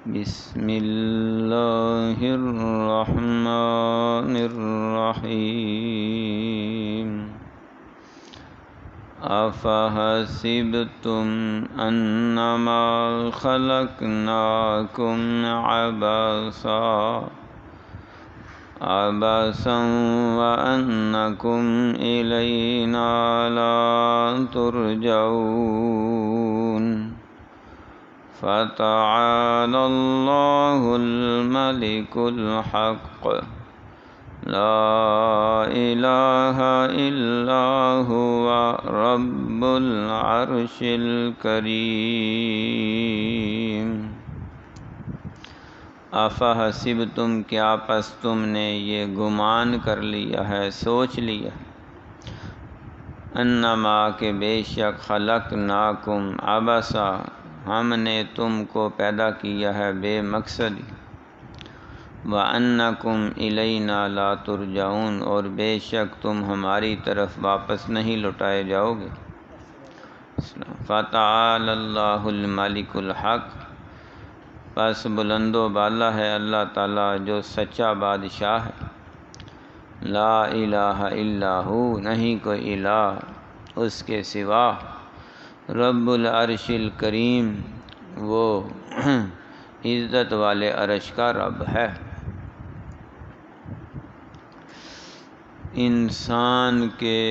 بسم اللہ الرحمن الرحیم افحسبتم انما خلقناکم عبثا وانکم الینا لا ترجعون فتعالى الله الملك الحق لا إله إلا هو رب العرش الكريم افحسبتم کیا پس تم نے یہ گمان کر لیا ہے، سوچ لیا انما کہ بے شک خلقناکم عبثا ہم نے تم کو پیدا کیا ہے بے مقصد، وَأَنَّكُمْ إِلَيْنَا لَا تُرْجَعُونَ اور بے شک تم ہماری طرف واپس نہیں لوٹائے جاؤ گے۔ فَتَعَالَى اللَّهُ الْمَلِكُ الْحَقُّ پس بلند و بالا ہے اللہ تعالیٰ جو سچا بادشاہ ہے، لا الہ الا ہو نہیں کوئی الہ اس کے سوا، رب العرش الکریم وہ عزت والے عرش کا رب ہے۔ انسان کے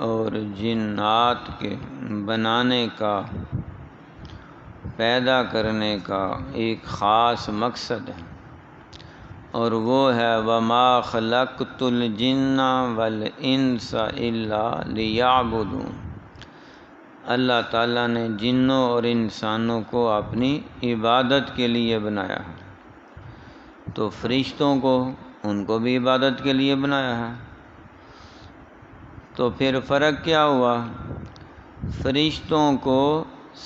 اور جنات کے بنانے کا، پیدا کرنے کا ایک خاص مقصد ہے، اور وہ ہے وَمَا خَلَقْتُ الْجِنَّ وَالْإِنسَ إِلَّا لِيَعْبُدُونِ۔ اللہ تعالیٰ نے جنوں اور انسانوں کو اپنی عبادت کے لیے بنایا ہے، تو فرشتوں کو ان کو بھی عبادت کے لیے بنایا ہے، تو پھر فرق کیا ہوا؟ فرشتوں کو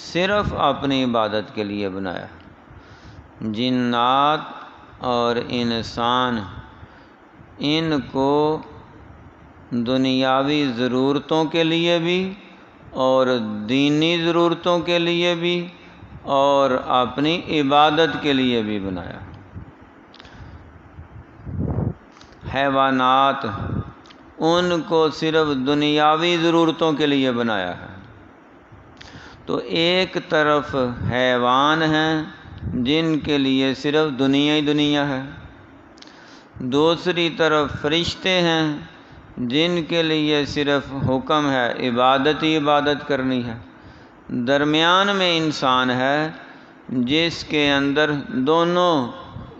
صرف اپنی عبادت کے لیے بنایا، جنات اور انسان ان کو دنیاوی ضرورتوں کے لیے بھی اور دینی ضرورتوں کے لیے بھی اور اپنی عبادت کے لیے بھی بنایا۔ حیوانات ان کو صرف دنیاوی ضرورتوں کے لیے بنایا ہے، تو ایک طرف حیوان ہیں جن کے لیے صرف دنیا ہی دنیا ہے، دوسری طرف فرشتے ہیں جن کے لیے صرف حکم ہے عبادت ہی عبادت کرنی ہے، درمیان میں انسان ہے جس کے اندر دونوں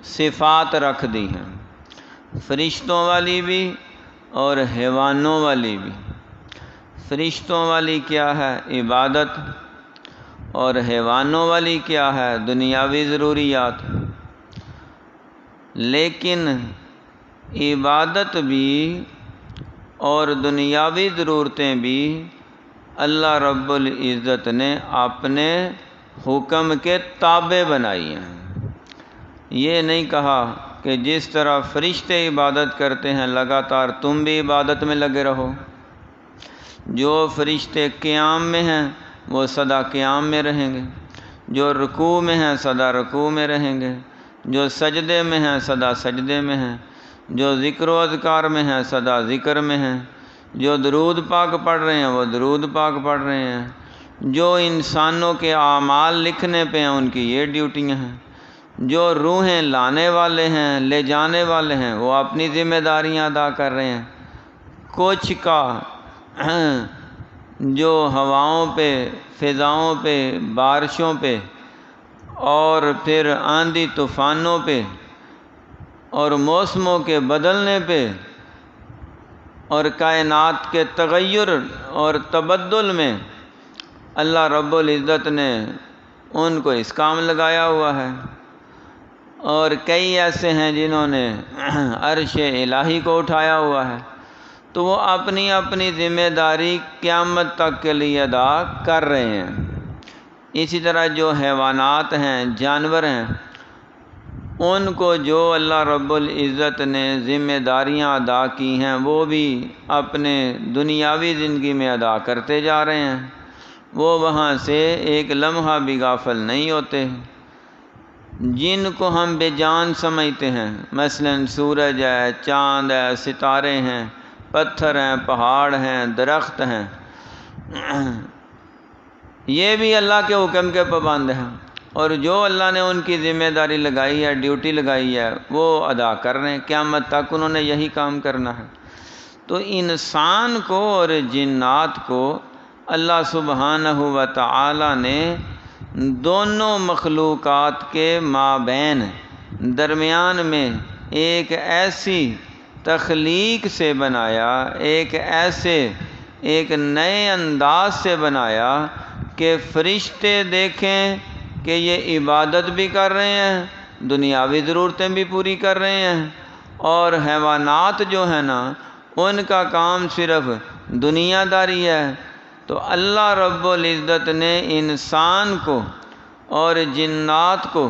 صفات رکھ دی ہیں، فرشتوں والی بھی اور حیوانوں والی بھی۔ فرشتوں والی کیا ہے؟ عبادت، اور حیوانوں والی کیا ہے؟ دنیاوی ضروریات۔ لیکن عبادت بھی اور دنیاوی ضرورتیں بھی اللہ رب العزت نے اپنے حکم کے تابع بنائی ہیں۔ یہ نہیں کہا کہ جس طرح فرشتے عبادت کرتے ہیں لگاتار تم بھی عبادت میں لگے رہو، جو فرشتے قیام میں ہیں وہ سدا قیام میں رہیں گے، جو رکوع میں ہیں سدا رکوع میں رہیں گے، جو سجدے میں ہیں سدا سجدے میں ہیں، جو ذکر و اذکار میں ہیں سدا ذکر میں ہیں، جو درود پاک پڑھ رہے ہیں وہ درود پاک پڑھ رہے ہیں، جو انسانوں کے اعمال لکھنے پہ ہیں ان کی یہ ڈیوٹیاں ہیں، جو روحیں لانے والے ہیں لے جانے والے ہیں وہ اپنی ذمہ داریاں ادا کر رہے ہیں، کچھ کا جو ہواؤں پہ، فضاؤں پہ، بارشوں پہ اور پھر آندھی طوفانوں پہ اور موسموں کے بدلنے پہ اور کائنات کے تغیر اور تبدل میں اللہ رب العزت نے ان کو اس کام لگایا ہوا ہے، اور کئی ایسے ہیں جنہوں نے عرش الہی کو اٹھایا ہوا ہے، تو وہ اپنی اپنی ذمہ داری قیامت تک کے لیے ادا کر رہے ہیں۔ اسی طرح جو حیوانات ہیں، جانور ہیں، ان کو جو اللہ رب العزت نے ذمہ داریاں ادا کی ہیں وہ بھی اپنے دنیاوی زندگی میں ادا کرتے جا رہے ہیں، وہ وہاں سے ایک لمحہ بھی غافل نہیں ہوتے۔ جن کو ہم بے جان سمجھتے ہیں، مثلا سورج ہے، چاند ہے، ستارے ہیں، پتھر ہیں، پہاڑ ہیں، درخت ہیں، یہ بھی اللہ کے حکم کے پابند ہیں، اور جو اللہ نے ان کی ذمہ داری لگائی ہے، ڈیوٹی لگائی ہے، وہ ادا کر رہے ہیں، قیامت تک انہوں نے یہی کام کرنا ہے۔ تو انسان کو اور جنات کو اللہ سبحانہ و تعالی نے دونوں مخلوقات کے مابین درمیان میں ایک ایسی تخلیق سے بنایا، ایک نئے انداز سے بنایا کہ فرشتے دیکھیں کہ یہ عبادت بھی کر رہے ہیں، دنیاوی ضرورتیں بھی پوری کر رہے ہیں، اور حیوانات جو ہیں نا ان کا کام صرف دنیا داری ہے۔ تو اللہ رب العزت نے انسان کو اور جنات کو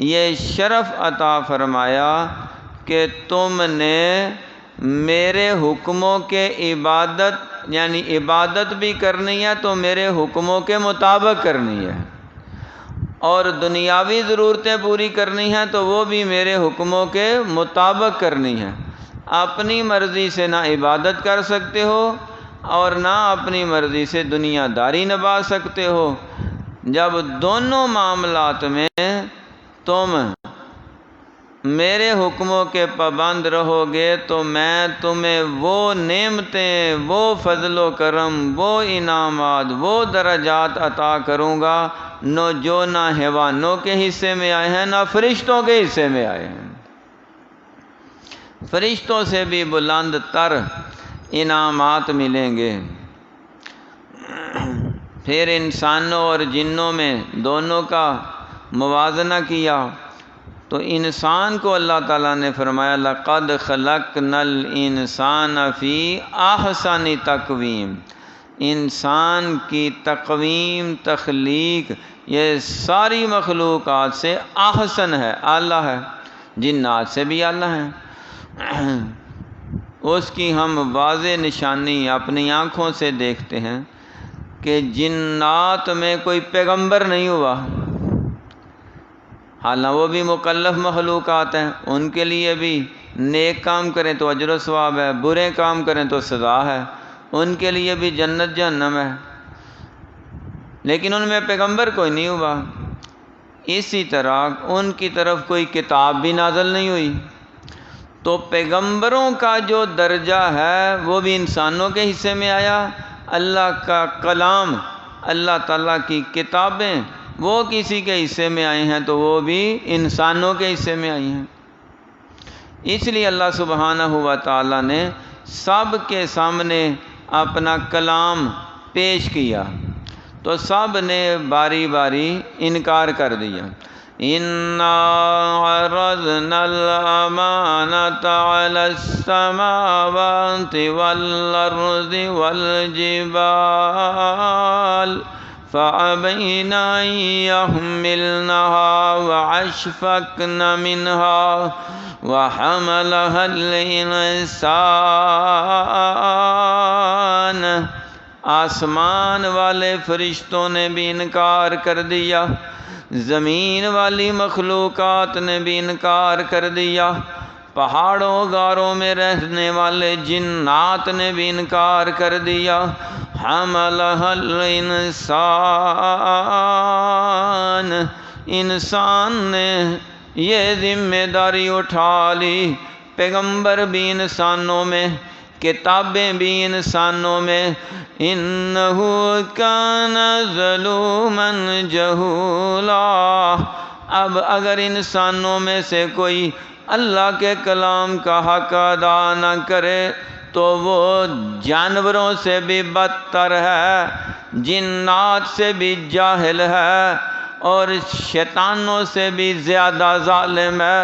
یہ شرف عطا فرمایا کہ تم نے میرے حکموں کے عبادت بھی کرنی ہے تو میرے حکموں کے مطابق کرنی ہے، اور دنیاوی ضرورتیں پوری کرنی ہیں تو وہ بھی میرے حکموں کے مطابق کرنی ہے۔ اپنی مرضی سے نہ عبادت کر سکتے ہو اور نہ اپنی مرضی سے دنیا داری نبھا سکتے ہو۔ جب دونوں معاملات میں تم میرے حکموں کے پابند رہو گے تو میں تمہیں وہ نعمتیں، وہ فضل و کرم، وہ انعامات، وہ درجات عطا کروں گا جو نہ حیوانوں کے حصے میں آئے ہیں نہ فرشتوں کے حصے میں آئے ہیں۔ فرشتوں سے بھی بلند تر انعامات ملیں گے۔ پھر انسانوں اور جنوں میں دونوں کا موازنہ کیا تو انسان کو اللہ تعالیٰ نے فرمایا لَقَدْ خَلَقْنَا الْإِنسَانَ فِي أَحْسَنِ تَقْوِيمٍ۔ انسان کی تقویم، تخلیق یہ ساری مخلوقات سے احسن ہے، اعلیٰ ہے، جنات سے بھی اعلیٰ ہے۔ اس کی ہم واضح نشانی اپنی آنکھوں سے دیکھتے ہیں کہ جنات میں کوئی پیغمبر نہیں ہوا، حالانکہ وہ بھی مکلف مخلوقات ہیں، ان کے لیے بھی نیک کام کریں تو اجر و ثواب ہے، برے کام کریں تو سزا ہے، ان کے لیے بھی جنت جہنم ہے، لیکن ان میں پیغمبر کوئی نہیں ہوا۔ اسی طرح ان کی طرف کوئی کتاب بھی نازل نہیں ہوئی، تو پیغمبروں کا جو درجہ ہے وہ بھی انسانوں کے حصے میں آیا، اللہ کا کلام، اللہ تعالیٰ کی کتابیں وہ کسی کے حصے میں آئی ہیں تو وہ بھی انسانوں کے حصے میں آئی ہیں۔ اس لیے اللہ سبحانہ و تعالیٰ نے سب کے سامنے اپنا کلام پیش کیا تو سب نے باری باری انکار کر دیا۔ اِنَّا عَرَضْنَا الْأَمَانَةَ عَلَى السَّمَاوَاتِ وَالْأَرْضِ وَالْجِبَالِ فَأَبَيْنَ أَن يَحْمِلْنَهَا وَأَشْفَقْنَ مِنْهَا وَحَمَلَهَا الْإِنسَانُ۔ آسمان والے فرشتوں نے بھی انکار کر دیا، زمین والی مخلوقات نے بھی انکار کر دیا، پہاڑوں غاروں میں رہنے والے جنات نے بھی انکار کر دیا۔ حملہ الانسان، انسان نے یہ ذمہ داری اٹھا لی، پیغمبر بھی انسانوں میں، کتابیں بھی انسانوں میں۔ انہ کان ظلوما جہولا، اب اگر انسانوں میں سے کوئی اللہ کے کلام کا حق ادا نہ کرے تو وہ جانوروں سے بھی بدتر ہے، جنات سے بھی جاہل ہے، اور شیطانوں سے بھی زیادہ ظالم ہے۔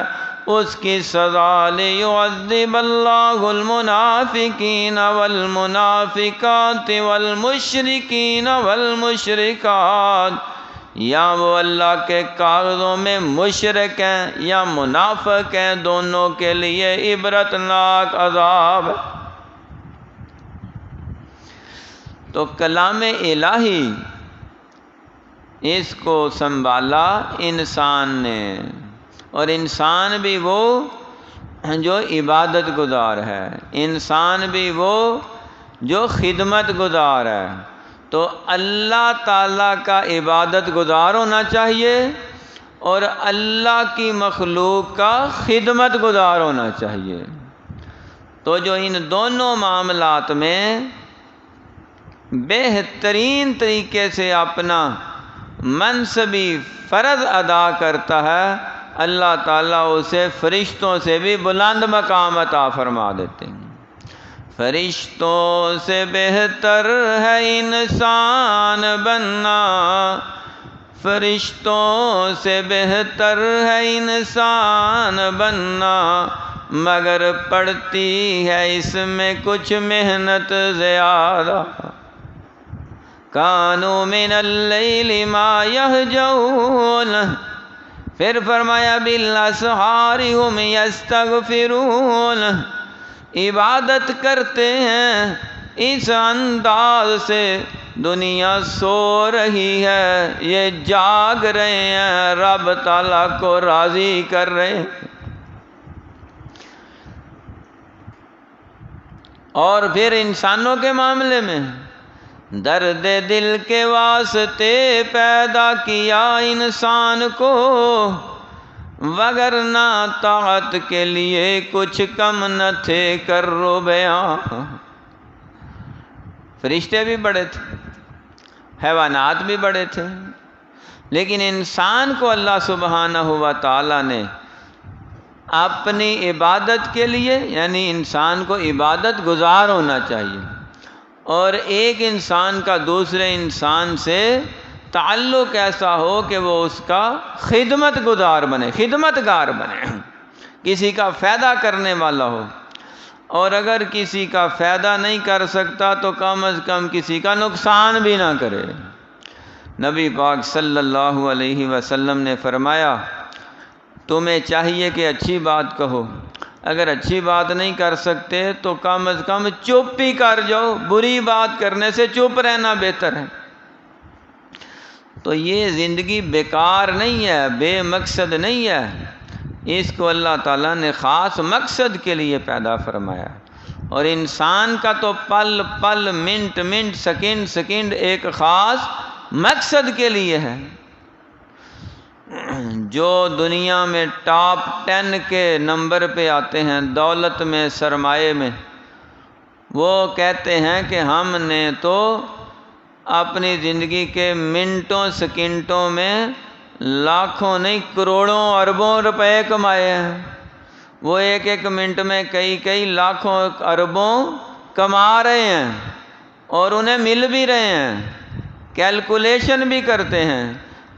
اس کی سزا لِيُعَذِّبَ اللَّهُ الْمُنَافِقِينَ وَالْمُنَافِقَاتِ وَالْمُشْرِكِينَ وَالْمُشْرِكَاتِ، یا وہ اللہ کے کاغذوں میں مشرک ہیں یا منافق ہیں، دونوں کے لیے عبرتناک عذاب۔ تو کلام الہی اس کو سنبھالا انسان نے، اور انسان بھی وہ جو عبادت گزار ہے، انسان بھی وہ جو خدمت گزار ہے۔ تو اللہ تعالیٰ کا عبادت گزار ہونا چاہیے اور اللہ کی مخلوق کا خدمت گزار ہونا چاہیے۔ تو جو ان دونوں معاملات میں بہترین طریقے سے اپنا منصبی فرض ادا کرتا ہے، اللہ تعالیٰ اسے فرشتوں سے بھی بلند مقام عطا فرما دیتے ہیں۔ فرشتوں سے بہتر ہے انسان بننا، فرشتوں سے بہتر ہے انسان بننا، مگر پڑتی ہے اس میں کچھ محنت زیادہ۔ کانوا من اللیل ما یہجعون، پھر فرمایا بالاسحار ھم یستغفرون، عبادت کرتے ہیں اس انداز سے دنیا سو رہی ہے، یہ جاگ رہے ہیں، رب تعالیٰ کو راضی کر رہے ہیں۔ اور پھر انسانوں کے معاملے میں درد دل کے واسطے پیدا کیا انسان کو، وگرنہ طاعت کے لیے کچھ کم نہ تھے کرو بیان۔ فرشتے بھی بڑے تھے، حیوانات بھی بڑے تھے، لیکن انسان کو اللہ سبحانہ و تعالیٰ نے اپنی عبادت کے لیے، یعنی انسان کو عبادت گزار ہونا چاہیے، اور ایک انسان کا دوسرے انسان سے تعلق ایسا ہو کہ وہ اس کا خدمت گزار بنے، خدمت گار بنے، کسی کا فائدہ کرنے والا ہو، اور اگر کسی کا فائدہ نہیں کر سکتا تو کم از کم کسی کا نقصان بھی نہ کرے۔ نبی پاک صلی اللہ علیہ وسلم نے فرمایا تمہیں چاہیے کہ اچھی بات کہو، اگر اچھی بات نہیں کر سکتے تو کم از کم چپ ہی کر جاؤ، بری بات کرنے سے چپ رہنا بہتر ہے۔ تو یہ زندگی بیکار نہیں ہے، بے مقصد نہیں ہے، اس کو اللہ تعالیٰ نے خاص مقصد کے لیے پیدا فرمایا، اور انسان کا تو پل پل، منٹ منٹ، سیکنڈ سیکنڈ ایک خاص مقصد کے لیے ہے۔ جو دنیا میں ٹاپ 10 کے نمبر پہ آتے ہیں دولت میں، سرمایے میں، وہ کہتے ہیں کہ ہم نے تو اپنی زندگی کے منٹوں سیکنڈوں میں لاکھوں نہیں کروڑوں اربوں روپے کمائے ہیں۔ وہ ایک ایک منٹ میں کئی لاکھوں اربوں کما رہے ہیں، اور انہیں مل بھی رہے ہیں، کیلکولیشن بھی کرتے ہیں،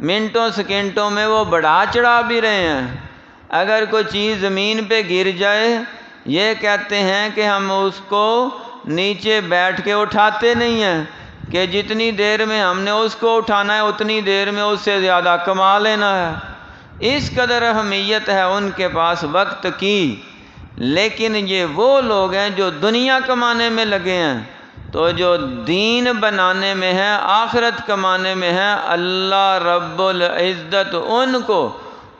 منٹوں سیکنڈوں میں وہ بڑھا چڑھا بھی رہے ہیں۔ اگر کوئی چیز زمین پہ گر جائے، یہ کہتے ہیں کہ ہم اس کو نیچے بیٹھ کے اٹھاتے نہیں ہیں، کہ جتنی دیر میں ہم نے اس کو اٹھانا ہے اتنی دیر میں اس سے زیادہ کما لینا ہے۔ اس قدر اہمیت ہے ان کے پاس وقت کی۔ لیکن یہ وہ لوگ ہیں جو دنیا کمانے میں لگے ہیں، تو جو دین بنانے میں ہے، آخرت کمانے میں ہے، اللہ رب العزت ان کو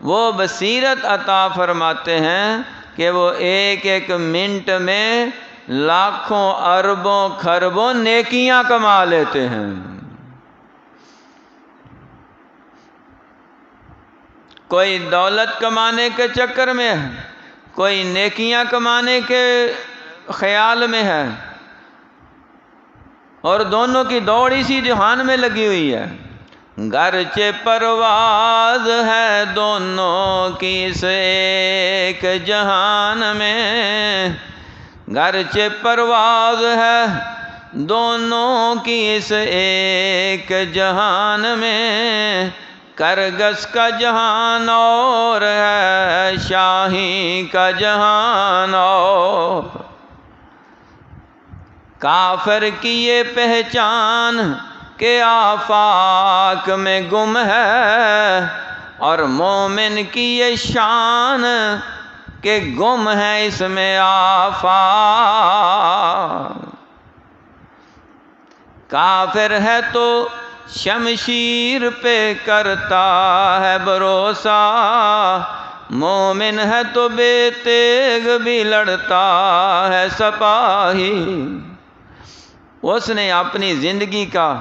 وہ بصیرت عطا فرماتے ہیں کہ وہ ایک ایک منٹ میں لاکھوں اربوں خربوں نیکیاں کما لیتے ہیں۔ کوئی دولت کمانے کے چکر میں ہے، کوئی نیکیاں کمانے کے خیال میں ہے، اور دونوں کی دوڑ اسی جہان میں لگی ہوئی ہے۔ گرچہ پرواز ہے دونوں کی اس ایک جہان میں، گرچہ پرواز ہے دونوں کی اس ایک جہان میں، کرگس کا جہان اور ہے شاہی کا جہان اور۔ کافر کی یہ پہچان کہ آفاق میں گم ہے، اور مومن کی یہ شان کہ گم ہے اس میں آفاق۔ کافر ہے تو شمشیر پہ کرتا ہے بھروسہ، مومن ہے تو بے تیغ بھی لڑتا ہے سپاہی۔ اس نے اپنی زندگی کا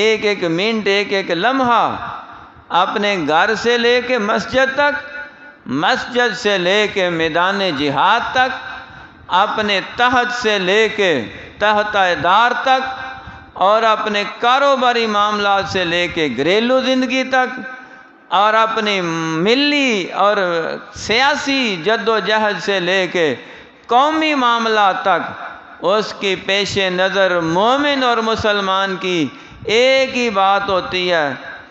ایک ایک منٹ، ایک ایک لمحہ اپنے گھر سے لے کے مسجد تک، مسجد سے لے کے میدان جہاد تک، اپنے تحت سے لے کے تحت دار تک، اور اپنے کاروباری معاملات سے لے کے گھریلو زندگی تک، اور اپنی ملی اور سیاسی جد و جہد سے لے کے قومی معاملات تک، اس کی پیش نظر مومن اور مسلمان کی ایک ہی بات ہوتی ہے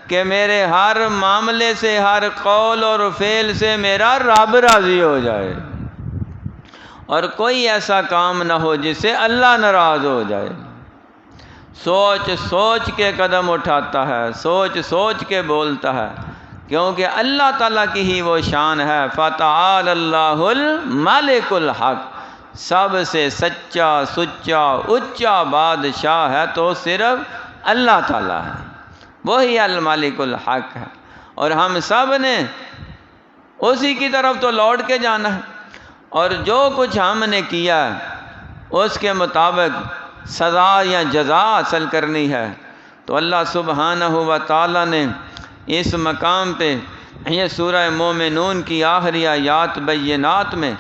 کہ میرے ہر معاملے سے، ہر قول اور فعل سے میرا رب راضی ہو جائے، اور کوئی ایسا کام نہ ہو جس سے اللہ ناراض ہو جائے۔ سوچ سوچ کے قدم اٹھاتا ہے، سوچ سوچ کے بولتا ہے، کیونکہ اللہ تعالیٰ کی ہی وہ شان ہے۔ فَتَعَالَى اللَّهُ الْمَلِكُ الْحَقُّ، سب سے سچا، سچا، اونچا بادشاہ ہے تو صرف اللہ تعالیٰ ہے، وہی المالک الحق ہے، اور ہم سب نے اسی کی طرف تو لوٹ کے جانا ہے، اور جو کچھ ہم نے کیا اس کے مطابق سزا یا جزا حاصل کرنی ہے۔ تو اللہ سبحانہ و تعالیٰ نے اس مقام پہ یہ سورہ مومنون کی آخری آیات بینات میں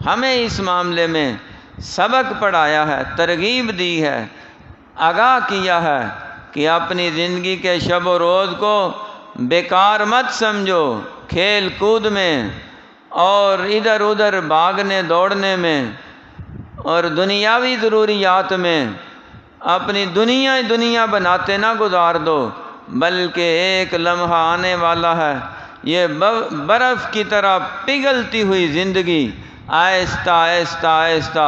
ہمیں اس معاملے میں سبق پڑھایا ہے، ترغیب دی ہے، آگاہ کیا ہے کہ اپنی زندگی کے شب و روز کو بیکار مت سمجھو، کھیل کود میں اور ادھر ادھر بھاگنے دوڑنے میں اور دنیاوی ضروریات میں اپنی دنیا بناتے نہ گزار دو، بلکہ ایک لمحہ آنے والا ہے، یہ برف کی طرح پگھلتی ہوئی زندگی آہستہ آہستہ آہستہ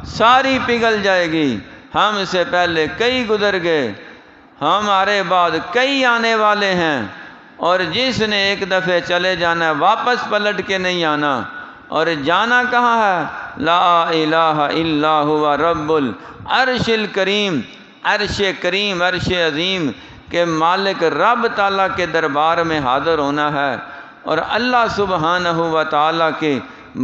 ساری پگھل جائے گی۔ ہم سے پہلے کئی گزر گئے، ہمارے بعد کئی آنے والے ہیں، اور جس نے ایک دفعہ چلے جانا ہے واپس پلٹ کے نہیں آنا، اور جانا کہاں ہے؟ لا الہ الا ہوا رب العرش الکریم، عرش کریم، عرش عظیم کے مالک رب تعالیٰ کے دربار میں حاضر ہونا ہے، اور اللہ سبحانہ و تعالیٰ کے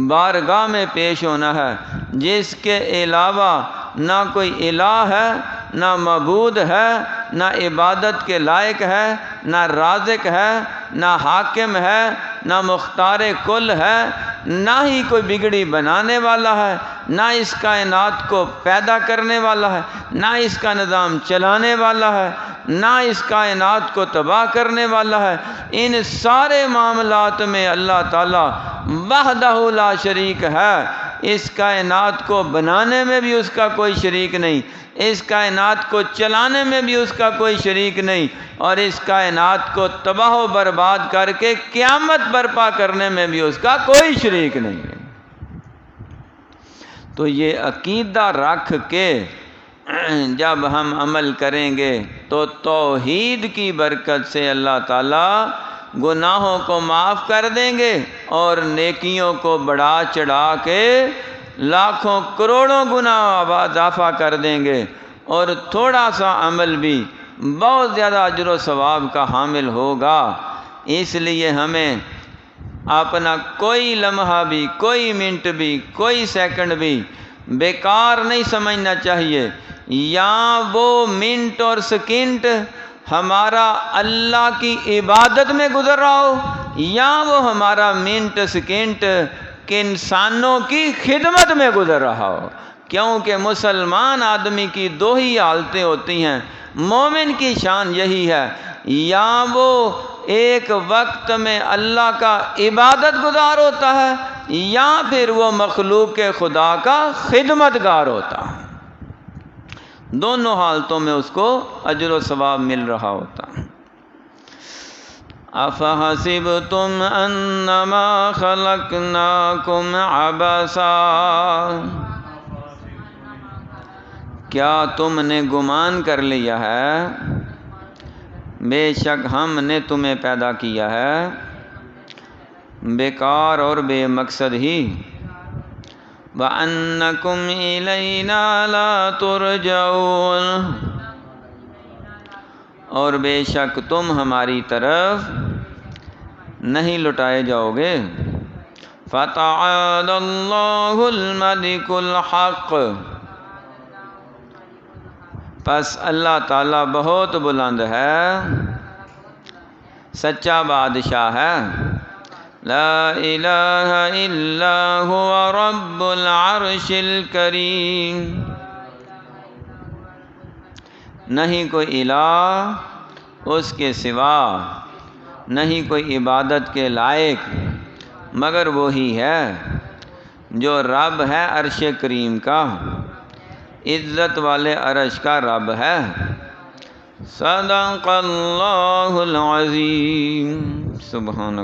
بارگاہ میں پیش ہونا ہے، جس کے علاوہ نہ کوئی الہ ہے، نہ معبود ہے، نہ عبادت کے لائق ہے، نہ رازق ہے، نہ حاکم ہے، نہ مختار کل ہے، نہ ہی کوئی بگڑی بنانے والا ہے، نہ اس کائنات کو پیدا کرنے والا ہے، نہ اس کا نظام چلانے والا ہے، نہ اس کائنات کو تباہ کرنے والا ہے۔ ان سارے معاملات میں اللہ تعالیٰ وحدہ لا شریک ہے۔ اس کائنات کو بنانے میں بھی اس کا کوئی شریک نہیں، اس کائنات کو چلانے میں بھی اس کا کوئی شریک نہیں، اور اس کائنات کو تباہ و برباد کر کے قیامت برپا کرنے میں بھی اس کا کوئی شریک نہیں ہے۔ تو یہ عقیدہ رکھ کے جب ہم عمل کریں گے تو توحید کی برکت سے اللہ تعالیٰ گناہوں کو معاف کر دیں گے، اور نیکیوں کو بڑھا چڑھا کے لاکھوں کروڑوں گنا اضافہ کر دیں گے، اور تھوڑا سا عمل بھی بہت زیادہ اجر و ثواب کا حامل ہوگا۔ اس لیے ہمیں اپنا کوئی لمحہ بھی، کوئی منٹ بھی، کوئی سیکنڈ بھی بیکار نہیں سمجھنا چاہیے۔ یا وہ منٹ اور سیکنڈ ہمارا اللہ کی عبادت میں گزر رہا ہو، یا وہ ہمارا منٹ سیکنڈ کہ انسانوں کی خدمت میں گزر رہا ہو، کیونکہ مسلمان آدمی کی دو ہی حالتیں ہوتی ہیں۔ مومن کی شان یہی ہے، یا وہ ایک وقت میں اللہ کا عبادت گزار ہوتا ہے، یا پھر وہ مخلوق خدا کا خدمت گار ہوتا ہے۔ دونوں حالتوں میں اس کو اجر و ثواب مل رہا ہوتا ہے۔ افحسبتم انما خلقناکم عبثا، کیا تم نے گمان کر لیا ہے بے شک ہم نے تمہیں پیدا کیا ہے بیکار اور بے مقصد ہی۔ وَأَنَّكُمْ إِلَيْنَا لَا تُرْجَعُونَ، اور بے شک تم ہماری طرف نہیں لٹائے جاؤ گے۔ فَتَعَالَى اللَّهُ الْمَلِكُ الْحَقُّ، پس اللہ تعالیٰ بہت بلند ہے، سچا بادشاہ ہے۔ لا الہ الا هو رب العرش الکریم، نہیں کوئی الہ اس کے سوا، نہیں کوئی عبادت کے لائق مگر وہی ہے جو رب ہے عرش کریم کا، عزت والے عرش کا رب ہے۔ صدق اللہ العظیم۔ سبحانک